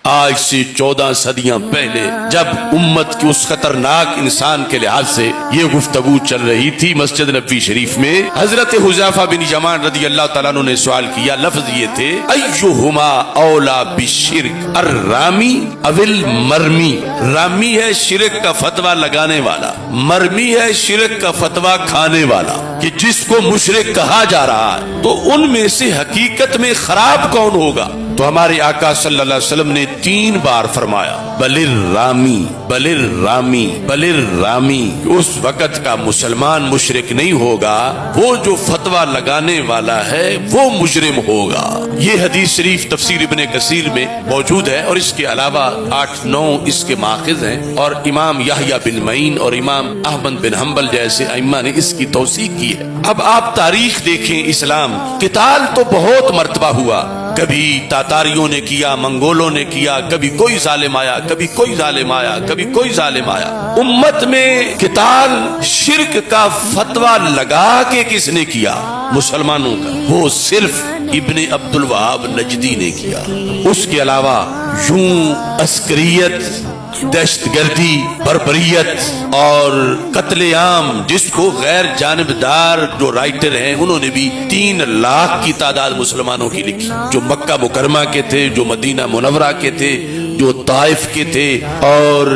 آج سے 14 صدیاں پہلے جب امت کی اس خطرناک انسان کے لحاظ سے یہ گفتگو چل رہی تھی مسجد نبوی شریف میں، حضرت حذیفہ بن یمان رضی اللہ تعالیٰ عنہ نے سوال کیا، لفظ یہ تھے ایہما اولا بالشرک الرامی او المرمی۔ رامی ہے شرک کا فتویٰ لگانے والا، مرمی ہے شرک کا فتویٰ کھانے والا، کہ جس کو مشرک کہا جا رہا ہے تو ان میں سے حقیقت میں خراب کون ہوگا؟ تو ہمارے آقا صلی اللہ علیہ وسلم نے 3 بار فرمایا بل الرامی بل الرامی بل الرامی۔ اس وقت کا مسلمان مشرک نہیں ہوگا، وہ جو فتویٰ لگانے والا ہے وہ مجرم ہوگا۔ یہ حدیث شریف تفسیر ابن کثیر میں موجود ہے، اور اس کے علاوہ 8-9 اس کے ماخذ ہیں، اور امام یحییٰ بن معین اور امام احمد بن حنبل جیسے ائمہ نے اس کی توثیق کی ہے۔ اب آپ تاریخ دیکھیں، اسلام قتال تو بہت مرتبہ ہوا، کبھی تاتاریوں نے کیا، منگولوں نے کیا، کبھی کوئی ظالم آیا، کبھی کوئی ظالم آیا، کبھی کوئی ظالم آیا۔ امت میں قتال شرک کا فتویٰ لگا کے کس نے کیا؟ مسلمانوں کا، وہ صرف ابن عبد الوہاب نجدی نے کیا۔ اس کے علاوہ یوں عسکریت، دہشت گردی، بربریت اور قتل عام، جس کو غیر جانبدار جو رائٹر ہیں انہوں نے بھی 3 لاکھ کی تعداد مسلمانوں کی لکھی، جو مکہ مکرمہ کے تھے، جو مدینہ منورہ کے تھے، جو طائف کے تھے، اور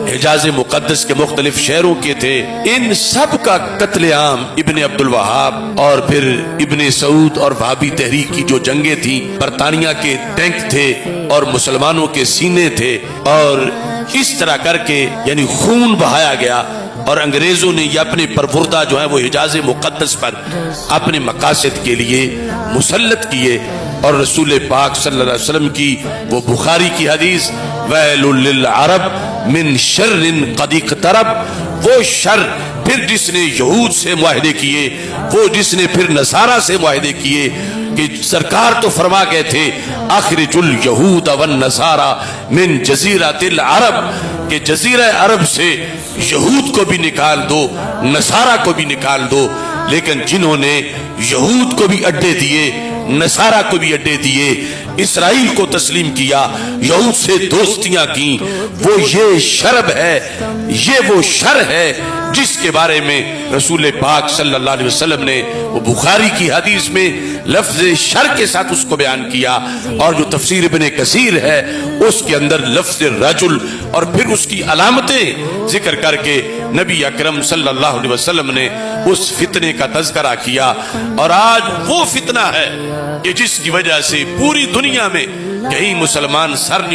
حجاز مقدس کے مختلف شہروں کے تھے۔ ان سب کا قتل عام ابن عبد الوہاب اور پھر ابن سعود اور وہابی تحریک کی جو جنگیں تھیں، برطانیہ کے ٹینک تھے اور مسلمانوں کے سینے تھے، اور اس طرح کر کے یعنی خون بہایا گیا، اور انگریزوں نے یہ اپنے پروردہ جو ہے وہ حجاز مقدس پر اپنے مقاصد کے لیے مسلط کیے۔ اور رسول پاک صلی اللہ علیہ وسلم کی وہ بخاری کی حدیث ویل للعرب من شر قد اقترب، وہ شر پھر جس نے یہود سے معاہدے کیے، وہ جس نے پھر نصارہ سے معاہدے کیے، کہ سرکار تو فرما گئے تھے اخرج الیہود والنصارى من جزیرۃ العرب، کہ جزیرہ عرب سے یہود کو بھی نکال دو، نصارہ کو بھی نکال دو۔ لیکن جنہوں نے یہود کو بھی اڈے دیے، نصارہ کو بھی اڈے دیے، اسرائیل کو تسلیم کیا، یہود سے دوستیاں کی، وہ یہ شرب ہے، یہ وہ شر ہے جس کے بارے میں رسول پاک صلی اللہ علیہ وسلم نے وہ بخاری کی حدیث میں لفظ شر کے ساتھ اس کو بیان کیا، اور جو تفسیر ابن کثیر ہے اس کے اندر لفظ رجل اور پھر اس کی علامتیں ذکر کر کے نبی اکرم صلی اللہ علیہ وسلم نے اس فتنے کا تذکرہ کیا۔ اور آج وہ فتنہ ہے کہ جس کی وجہ سے پوری دنیا میں کہیں مسلمان سر نہیں